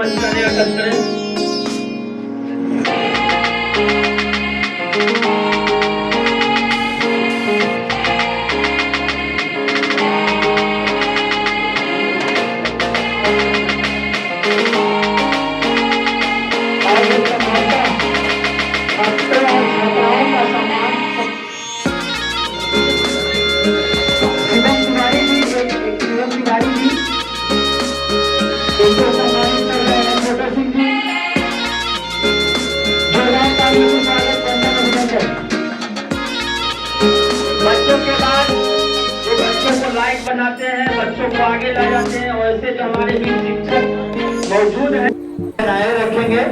मंच में आने का कष्ट करें। बच्चों के बाद जो बच्चों को लायक बनाते हैं, बच्चों को आगे ला जाते हैं, वैसे जो हमारे बीच शिक्षक मौजूद हैं, राय रखेंगे।